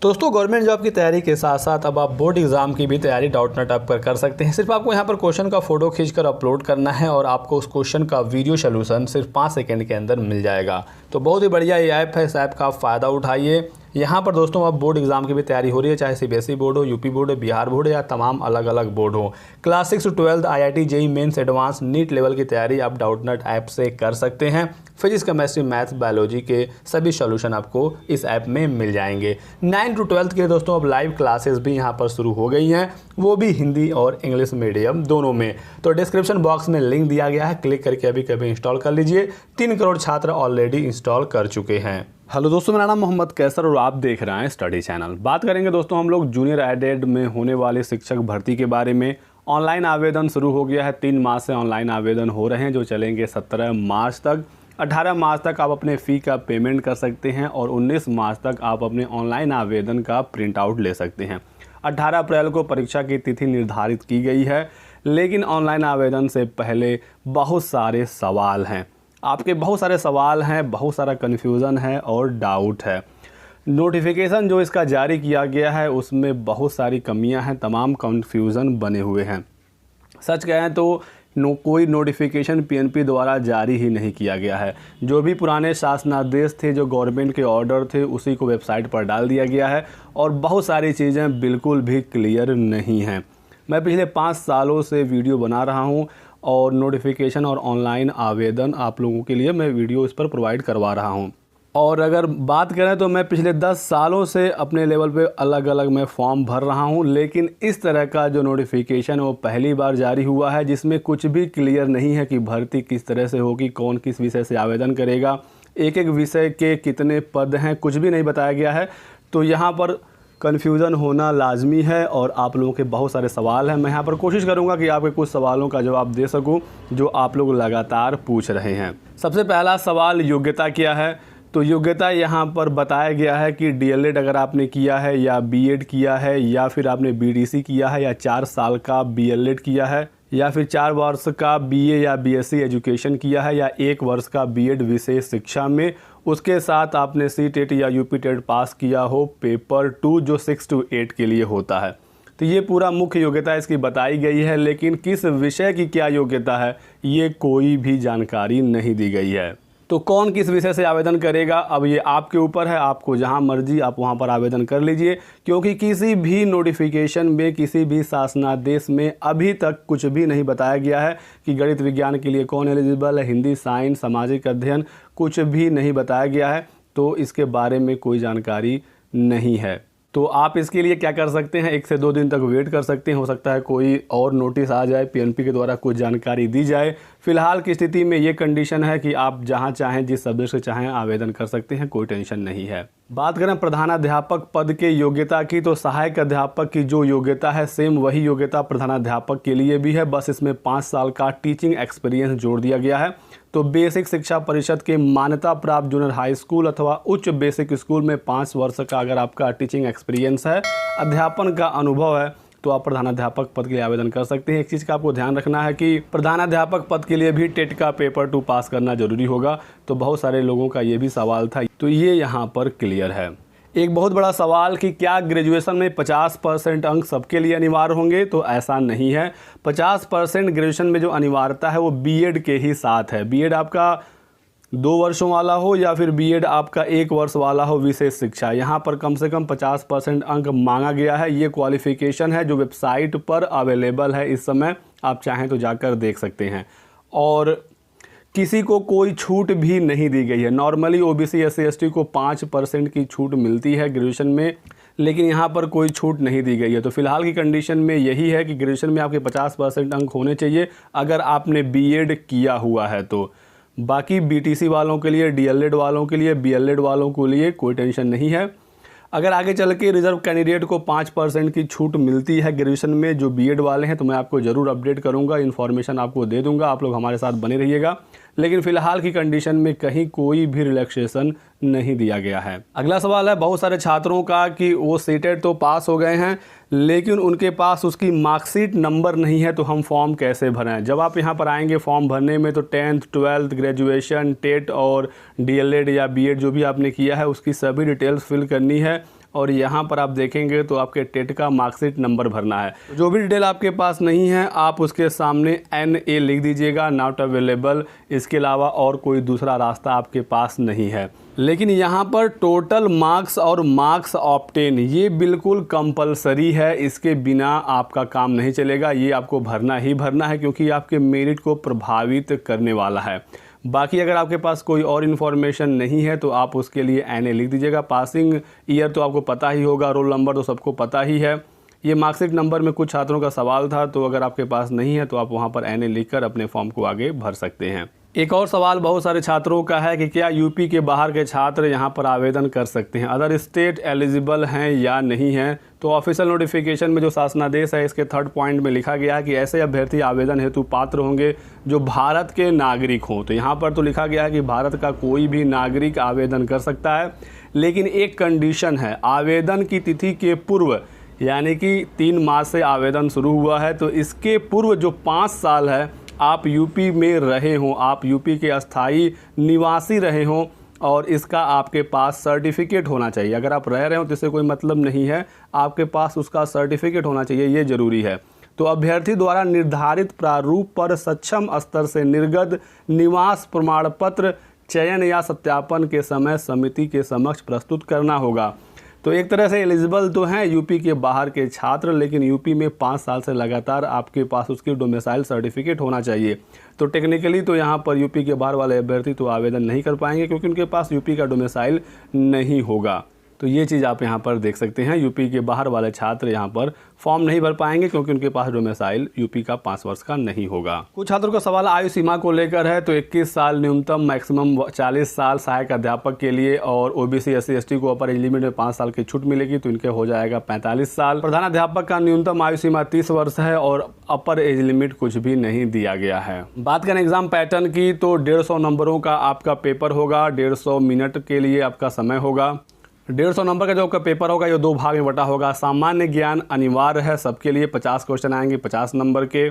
दोस्तों government job की तैयारी के साथ साथ अब आप बोर्ड एग्जाम की भी तैयारी डाउटनेट ऐप पर कर सकते हैं। सिर्फ आपको यहाँ पर क्वेश्चन का फोटो खींचकर अपलोड करना है और आपको उस क्वेश्चन का वीडियो सोल्यूशन सिर्फ 5 सेकंड के अंदर मिल जाएगा। तो बहुत ही बढ़िया ये ऐप है, इस ऐप का आप फ़ायदा उठाइए। यहाँ पर दोस्तों अब बोर्ड एग्जाम की भी तैयारी हो रही है, चाहे सीबीएसई बोर्ड हो, यूपी बोर्ड हो, बिहार बोर्ड या तमाम अलग अलग बोर्ड हो। Class 6 to 12 IIT JEE mains advance NEET level की तैयारी आप डाउटनेट ऐप से कर सकते हैं। फिजिक्स केमिस्ट्री मैथ्स बायोलॉजी के सभी सॉल्यूशन आपको इस ऐप में मिल जाएंगे। 9 to 12 के दोस्तों अब लाइव क्लासेस भी यहाँ पर शुरू हो गई हैं, वो भी हिंदी और इंग्लिश मीडियम दोनों में। तो डिस्क्रिप्शन बॉक्स में लिंक दिया गया है, क्लिक करके अभी कभी इंस्टॉल कर लीजिए। 3 करोड़ छात्र ऑलरेडी इंस्टॉल कर चुके हैं। हेलो दोस्तों, मेरा नाम मोहम्मद कैसर और आप देख रहे हैं स्टडी चैनल। बात करेंगे दोस्तों हम लोग जूनियर एडेड में होने वाले शिक्षक भर्ती के बारे में। ऑनलाइन आवेदन शुरू हो गया है, 3 माह से ऑनलाइन आवेदन हो रहे हैं जो चलेंगे 17 मार्च तक। 18 मार्च तक आप अपने फ़ी का पेमेंट कर सकते हैं और 19 मार्च तक आप अपने ऑनलाइन आवेदन का प्रिंट आउट ले सकते हैं। 18 अप्रैल को परीक्षा की तिथि निर्धारित की गई है, लेकिन ऑनलाइन आवेदन से पहले बहुत सारे सवाल हैं। आपके बहुत सारे सवाल हैं, बहुत सारा कन्फ्यूज़न है और डाउट है। नोटिफिकेशन जो इसका जारी किया गया है उसमें बहुत सारी कमियां हैं, तमाम कन्फ्यूज़न बने हुए हैं। सच कहें तो कोई नोटिफिकेशन पीएनपी द्वारा जारी ही नहीं किया गया है। जो भी पुराने शासनादेश थे, जो गवर्नमेंट के ऑर्डर थे, उसी को वेबसाइट पर डाल दिया गया है और बहुत सारी चीज़ें बिल्कुल भी क्लियर नहीं हैं। मैं पिछले 5 सालों से वीडियो बना रहा हूं और नोटिफिकेशन और ऑनलाइन आवेदन आप लोगों के लिए मैं वीडियो इस पर प्रोवाइड करवा रहा हूं। और अगर बात करें तो मैं पिछले 10 सालों से अपने लेवल पे अलग अलग मैं फॉर्म भर रहा हूं, लेकिन इस तरह का जो नोटिफिकेशन वो पहली बार जारी हुआ है, जिसमें कुछ भी क्लियर नहीं है कि भर्ती किस तरह से होगी, कौन किस विषय से आवेदन करेगा, एक एक विषय के कितने पद हैं, कुछ भी नहीं बताया गया है। तो यहाँ पर कन्फ्यूज़न होना लाजमी है और आप लोगों के बहुत सारे सवाल हैं। मैं यहाँ पर कोशिश करूँगा कि आपके कुछ सवालों का जवाब दे सकूँ जो आप लोग लगातार पूछ रहे हैं। सबसे पहला सवाल योग्यता क्या है। तो योग्यता यहाँ पर बताया गया है कि डीएलएड अगर आपने किया है या बीएड किया है या फिर आपने बीडीसी किया है या 4 साल का बीएलएड किया है या फिर 4 वर्ष का बीए या बीएससी एजुकेशन किया है या 1 वर्ष का बीएड विशेष शिक्षा में, उसके साथ आपने सीटेट या यूपीटेट पास किया हो पेपर 2 जो 6 to 8 के लिए होता है। तो ये पूरा मुख्य योग्यता इसकी बताई गई है, लेकिन किस विषय की क्या योग्यता है ये कोई भी जानकारी नहीं दी गई है। तो कौन किस विषय से आवेदन करेगा अब ये आपके ऊपर है, आपको जहां मर्जी आप वहां पर आवेदन कर लीजिए, क्योंकि किसी भी नोटिफिकेशन में, किसी भी शासनादेश में अभी तक कुछ भी नहीं बताया गया है कि गणित विज्ञान के लिए कौन एलिजिबल है, हिंदी, साइंस, सामाजिक अध्ययन, कुछ भी नहीं बताया गया है। तो इसके बारे में कोई जानकारी नहीं है। तो आप इसके लिए क्या कर सकते हैं, 1 से 2 दिन तक वेट कर सकते हैं। हो सकता है कोई और नोटिस आ जाए, पीएनपी के द्वारा कुछ जानकारी दी जाए। फिलहाल की स्थिति में ये कंडीशन है कि आप जहां चाहें, जिस सब्जेक्ट से चाहें आवेदन कर सकते हैं, कोई टेंशन नहीं है। बात करें प्रधानाध्यापक पद के योग्यता की, तो सहायक अध्यापक की जो योग्यता है सेम वही योग्यता प्रधानाध्यापक के लिए भी है, बस इसमें 5 साल का टीचिंग एक्सपीरियंस जोड़ दिया गया है। तो बेसिक शिक्षा परिषद के मान्यता प्राप्त जूनियर हाई स्कूल अथवा उच्च बेसिक स्कूल में 5 वर्ष का अगर आपका टीचिंग एक्सपीरियंस है, अध्यापन का अनुभव है, तो आप प्रधानाध्यापक पद के लिए आवेदन कर सकते हैं। एक चीज़ का आपको ध्यान रखना है कि प्रधानाध्यापक पद के लिए भी टेट का पेपर 2 पास करना जरूरी होगा। तो बहुत सारे लोगों का ये भी सवाल था, तो ये यहाँ पर क्लियर है। एक बहुत बड़ा सवाल कि क्या ग्रेजुएशन में 50% अंक सबके लिए अनिवार्य होंगे, तो ऐसा नहीं है। 50% ग्रेजुएशन में जो अनिवार्यता है वो बीएड के ही साथ है। बीएड आपका 2 वर्षों वाला हो या फिर बीएड आपका 1 वर्ष वाला हो विशेष शिक्षा, यहाँ पर कम से कम 50% अंक मांगा गया है। ये क्वालिफिकेशन है जो वेबसाइट पर अवेलेबल है इस समय, आप चाहें तो जाकर देख सकते हैं। और किसी को कोई छूट भी नहीं दी गई है। नॉर्मली ओबीसी SC ST को 5% की छूट मिलती है ग्रेजुएशन में, लेकिन यहाँ पर कोई छूट नहीं दी गई है। तो फिलहाल की कंडीशन में यही है कि ग्रेजुएशन में आपके 50% अंक होने चाहिए अगर आपने बीएड किया हुआ है। तो बाकी बीटीसी वालों के लिए, डीएलएड वालों के लिए, बीएलएड वालों के लिए कोई टेंशन नहीं है। अगर आगे चल के रिजर्व कैंडिडेट को 5% की छूट मिलती है ग्रेजुएशन में जो बीएड वाले हैं, तो मैं आपको ज़रूर अपडेट करूंगा, इन्फॉर्मेशन आपको दे दूंगा। आप लोग हमारे साथ बने रहिएगा। लेकिन फिलहाल की कंडीशन में कहीं कोई भी रिलैक्सेशन नहीं दिया गया है। अगला सवाल है बहुत सारे छात्रों का कि वो सीटेट तो पास हो गए हैं, लेकिन उनके पास उसकी मार्कशीट नंबर नहीं है, तो हम फॉर्म कैसे भरें। जब आप यहाँ पर आएंगे फॉर्म भरने में, तो 10th 12th ग्रेजुएशन, टेट और डीएलएड या बीएड जो भी आपने किया है उसकी सभी डिटेल्स फिल करनी है और यहाँ पर आप देखेंगे तो आपके टेट का मार्कशीट नंबर भरना है। जो भी डिटेल आपके पास नहीं है आप उसके सामने NA लिख दीजिएगा, नॉट अवेलेबल। इसके अलावा और कोई दूसरा रास्ता आपके पास नहीं है। लेकिन यहाँ पर टोटल मार्क्स और मार्क्स ऑब्टेन ये बिल्कुल कंपलसरी है, इसके बिना आपका काम नहीं चलेगा। ये आपको भरना ही भरना है क्योंकि आपके मेरिट को प्रभावित करने वाला है। बाकी अगर आपके पास कोई और इन्फॉर्मेशन नहीं है तो आप उसके लिए NA लिख दीजिएगा। पासिंग ईयर तो आपको पता ही होगा, रोल नंबर तो सबको पता ही है। ये मार्कशीट नंबर में कुछ छात्रों का सवाल था, तो अगर आपके पास नहीं है तो आप वहाँ पर NA लिखकर अपने फॉर्म को आगे भर सकते हैं। एक और सवाल बहुत सारे छात्रों का है कि क्या यूपी के बाहर के छात्र यहाँ पर आवेदन कर सकते हैं, अदर स्टेट एलिजिबल हैं या नहीं हैं। तो ऑफिशियल नोटिफिकेशन में जो शासनादेश है इसके 3rd पॉइंट में लिखा गया है कि ऐसे अभ्यर्थी आवेदन हेतु पात्र होंगे जो भारत के नागरिक हों। तो यहाँ पर तो लिखा गया है कि भारत का कोई भी नागरिक आवेदन कर सकता है, लेकिन एक कंडीशन है, आवेदन की तिथि के पूर्व, यानी कि 3 मार्च से आवेदन शुरू हुआ है तो इसके पूर्व जो 5 साल है आप यूपी में रहे हों, आप यूपी के अस्थाई निवासी रहे हों और इसका आपके पास सर्टिफिकेट होना चाहिए। अगर आप रह रहे हो तो इससे कोई मतलब नहीं है, आपके पास उसका सर्टिफिकेट होना चाहिए, ये ज़रूरी है। तो अभ्यर्थी द्वारा निर्धारित प्रारूप पर सक्षम स्तर से निर्गत निवास प्रमाण पत्र चयन या सत्यापन के समय समिति के समक्ष प्रस्तुत करना होगा। तो एक तरह से एलिजिबल तो हैं यूपी के बाहर के छात्र, लेकिन यूपी में 5 साल से लगातार आपके पास उसकी डोमिसाइल सर्टिफिकेट होना चाहिए। तो टेक्निकली तो यहाँ पर यूपी के बाहर वाले अभ्यर्थी तो आवेदन नहीं कर पाएंगे क्योंकि उनके पास यूपी का डोमिसाइल नहीं होगा। तो ये चीज़ आप यहाँ पर देख सकते हैं, यूपी के बाहर वाले छात्र यहाँ पर फॉर्म नहीं भर पाएंगे क्योंकि उनके पास डोमिसाइल यूपी का 5 वर्ष का नहीं होगा। कुछ छात्रों का सवाल आयु सीमा को लेकर है, तो 21 साल न्यूनतम, मैक्सिमम 40 साल सहायक अध्यापक के लिए, और OBC SC ST को अपर एज लिमिट में 5 साल की छूट मिलेगी तो इनके हो जाएगा 45 साल। प्रधान अध्यापक का न्यूनतम आयु सीमा 30 वर्ष है और अपर एज लिमिट कुछ भी नहीं दिया गया है। बात करें एग्जाम पैटर्न की तो 150 नंबरों का आपका पेपर होगा, 150 मिनट के लिए आपका समय होगा। 150 नंबर का जो आपका पेपर होगा ये 2 भाग में बटा होगा। सामान्य ज्ञान अनिवार्य है सबके लिए, 50 क्वेश्चन आएंगे 50 नंबर के।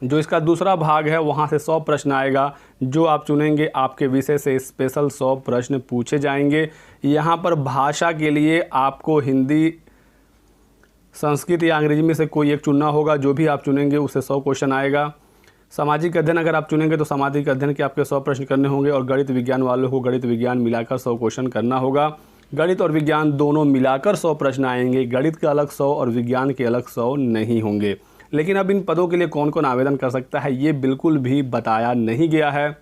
जो इसका दूसरा भाग है वहाँ से 100 प्रश्न आएगा, जो आप चुनेंगे आपके विषय से स्पेशल 100 प्रश्न पूछे जाएंगे। यहाँ पर भाषा के लिए आपको हिंदी, संस्कृत या अंग्रेजी में से कोई एक चुनना होगा, जो भी आप चुनेंगे उससे 100 क्वेश्चन आएगा। सामाजिक अध्ययन अगर आप चुनेंगे तो सामाजिक अध्ययन के आपके 100 प्रश्न करने होंगे, और गणित विज्ञान वालों को गणित विज्ञान मिलाकर 100 क्वेश्चन करना होगा। गणित और विज्ञान दोनों मिलाकर 100 प्रश्न आएंगे, गणित के अलग 100 और विज्ञान के अलग 100 नहीं होंगे। लेकिन अब इन पदों के लिए कौन कौन आवेदन कर सकता है ये बिल्कुल भी बताया नहीं गया है।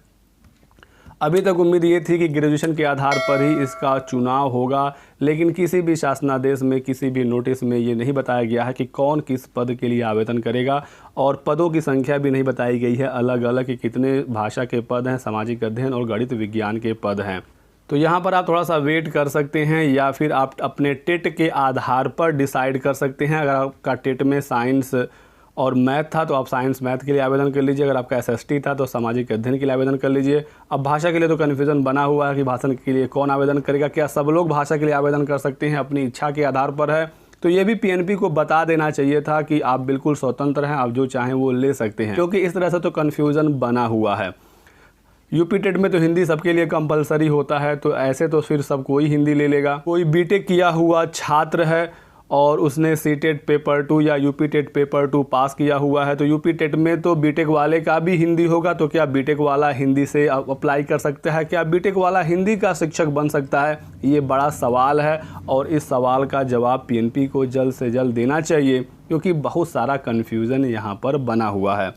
अभी तक उम्मीद ये थी कि ग्रेजुएशन के आधार पर ही इसका चुनाव होगा, लेकिन किसी भी शासनादेश में, किसी भी नोटिस में ये नहीं बताया गया है कि कौन किस पद के लिए आवेदन करेगा, और पदों की संख्या भी नहीं बताई गई है अलग अलग कि कितने भाषा के पद हैं, सामाजिक अध्ययन और गणित विज्ञान के पद हैं। तो यहाँ पर आप थोड़ा सा वेट कर सकते हैं या फिर आप अपने टेट के आधार पर डिसाइड कर सकते हैं। अगर आपका टेट में साइंस और मैथ था तो आप साइंस मैथ के लिए आवेदन कर लीजिए, अगर आपका SST था तो सामाजिक अध्ययन के लिए आवेदन कर लीजिए। अब भाषा के लिए तो कन्फ्यूज़न बना हुआ है कि भाषा के लिए कौन आवेदन करेगा, क्या सब लोग भाषा के लिए आवेदन कर सकते हैं, अपनी इच्छा के आधार पर है। तो ये भी PNP को बता देना चाहिए था कि आप बिल्कुल स्वतंत्र हैं, आप जो चाहें वो ले सकते हैं, क्योंकि इस तरह से तो कन्फ्यूज़न बना हुआ है। यूपी टेट में तो हिंदी सबके लिए कंपलसरी होता है, तो ऐसे तो फिर सब कोई हिंदी ले लेगा। कोई बीटेक किया हुआ छात्र है और उसने सीटेट पेपर 2 या यूपी टेट पेपर 2 पास किया हुआ है, तो यूपी टेट में तो बीटेक वाले का भी हिंदी होगा, तो क्या बीटेक वाला हिंदी से अप्लाई कर सकता है, क्या बीटेक वाला हिंदी का शिक्षक बन सकता है? ये बड़ा सवाल है और इस सवाल का जवाब PNP को जल्द से जल्द देना चाहिए, क्योंकि बहुत सारा कन्फ्यूज़न यहाँ पर बना हुआ है।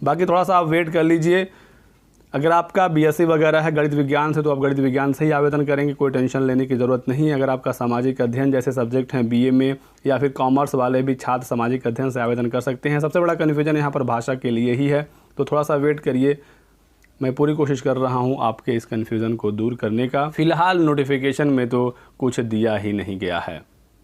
बाकी थोड़ा सा आप वेट कर लीजिए। अगर आपका BSc वगैरह है गणित विज्ञान से तो आप गणित विज्ञान से ही आवेदन करेंगे, कोई टेंशन लेने की ज़रूरत नहीं है। अगर आपका सामाजिक अध्ययन जैसे सब्जेक्ट हैं BA में, या फिर कॉमर्स वाले भी छात्र सामाजिक अध्ययन से आवेदन कर सकते हैं। सबसे बड़ा कन्फ्यूजन यहाँ पर भाषा के लिए ही है, तो थोड़ा सा वेट करिए। मैं पूरी कोशिश कर रहा हूँ आपके इस कन्फ्यूज़न को दूर करने का। फ़िलहाल नोटिफिकेशन में तो कुछ दिया ही नहीं गया है।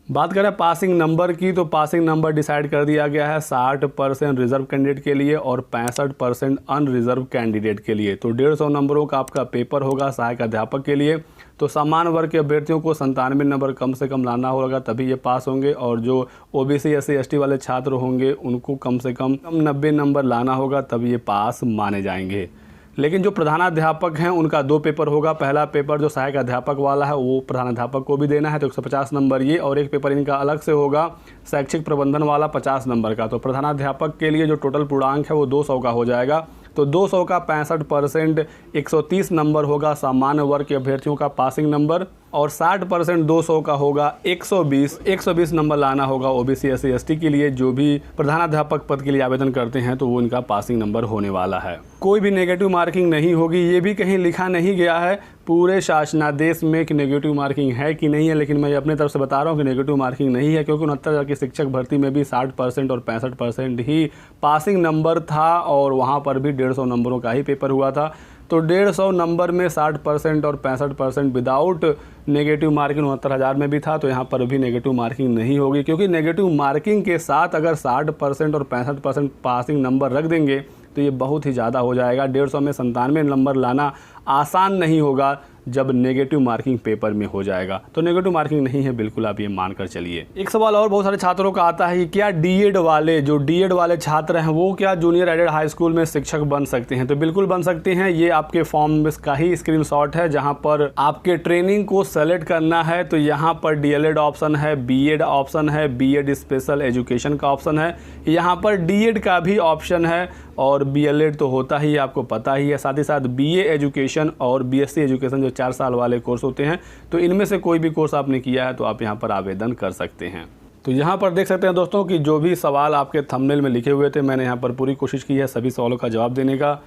बात करें पासिंग नंबर की, तो पासिंग नंबर डिसाइड कर दिया गया है 60% रिजर्व कैंडिडेट के लिए और 65% अनरिजर्व कैंडिडेट के लिए। तो 150 नंबरों का आपका पेपर होगा सहायक अध्यापक के लिए। तो सामान्य वर्ग के अभ्यर्थियों को 97 नंबर कम से कम लाना होगा, तभी ये पास होंगे, और जो OBC SC ST वाले छात्र होंगे उनको कम से कम 90 नंबर लाना होगा, तब ये पास माने जाएंगे। लेकिन जो प्रधानाध्यापक हैं उनका 2 पेपर होगा। पहला पेपर जो सहायक अध्यापक वाला है वो प्रधानाध्यापक को भी देना है, तो 150 नंबर ये, और एक पेपर इनका अलग से होगा शैक्षिक प्रबंधन वाला 50 नंबर का। तो प्रधानाध्यापक के लिए जो टोटल पूर्णांक है वो 200 का हो जाएगा। तो 200 का 65% 130 नंबर होगा सामान्य वर्ग के अभ्यर्थियों का पासिंग नंबर, और 60% 200 का होगा 120 नंबर लाना होगा ओबीसी SC ST के लिए। जो भी प्रधानाध्यापक पद के लिए आवेदन करते हैं तो वो इनका पासिंग नंबर होने वाला है। कोई भी नेगेटिव मार्किंग नहीं होगी, ये भी कहीं लिखा नहीं गया है पूरे शासनादेश में कि नेगेटिव मार्किंग है कि नहीं है, लेकिन मैं अपने तरफ से बता रहा हूँ कि नेगेटिव मार्किंग नहीं है, क्योंकि 69,000 की शिक्षक भर्ती में भी 60% और 65% ही पासिंग नंबर था, और वहाँ पर भी 150 नंबरों का ही पेपर हुआ था। तो 150 नंबर में 60% और 65% विदाउट नेगेटिव मार्किंग 69,000 में भी था, तो यहाँ पर भी नेगेटिव मार्किंग नहीं होगी, क्योंकि नेगेटिव मार्किंग के साथ अगर 60% और 65% पासिंग नंबर रख देंगे तो ये बहुत ही ज़्यादा हो जाएगा। 150 में 97 नंबर लाना आसान नहीं होगा जब नेगेटिव मार्किंग पेपर में हो जाएगा। तो नेगेटिव मार्किंग नहीं है, बिल्कुल आप ये मान कर चलिए। एक सवाल और बहुत सारे छात्रों का आता है कि क्या डीएड वाले छात्र हैं वो क्या जूनियर एडेड हाई स्कूल में शिक्षक बन सकते हैं? तो बिल्कुल बन सकते हैं। ये आपके फॉर्म का ही स्क्रीनशॉट है, जहाँ पर आपके ट्रेनिंग को सेलेक्ट करना है। तो यहाँ पर डीएलएड ऑप्शन है, बीएड ऑप्शन है, बीएड स्पेशल एजुकेशन का ऑप्शन है, यहाँ पर डीएड का भी ऑप्शन है, और बीएलएड तो होता ही आपको पता ही है, साथ ही साथ बीए एजुकेशन और बीएससी एजुकेशन जो 4 साल वाले कोर्स होते हैं। तो इनमें से कोई भी कोर्स आपने किया है तो आप यहाँ पर आवेदन कर सकते हैं। तो यहाँ पर देख सकते हैं दोस्तों कि जो भी सवाल आपके थंबनेल में लिखे हुए थे, मैंने यहाँ पर पूरी कोशिश की है सभी सवालों का जवाब देने का।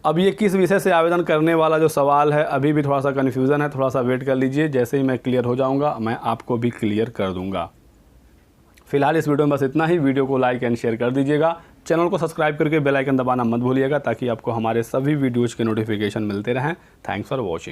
अब ये किस विषय से आवेदन करने वाला जो सवाल है, अभी भी थोड़ा सा कन्फ्यूज़न है, थोड़ा सा वेट कर लीजिए। जैसे ही मैं क्लियर हो जाऊँगा मैं आपको भी क्लियर कर दूँगा। फिलहाल इस वीडियो में बस इतना ही। वीडियो को लाइक एंड शेयर कर दीजिएगा। चैनल को सब्सक्राइब करके बेल आइकन दबाना मत भूलिएगा, ताकि आपको हमारे सभी वीडियोज़ के नोटिफिकेशन मिलते रहें। Thanks for watching.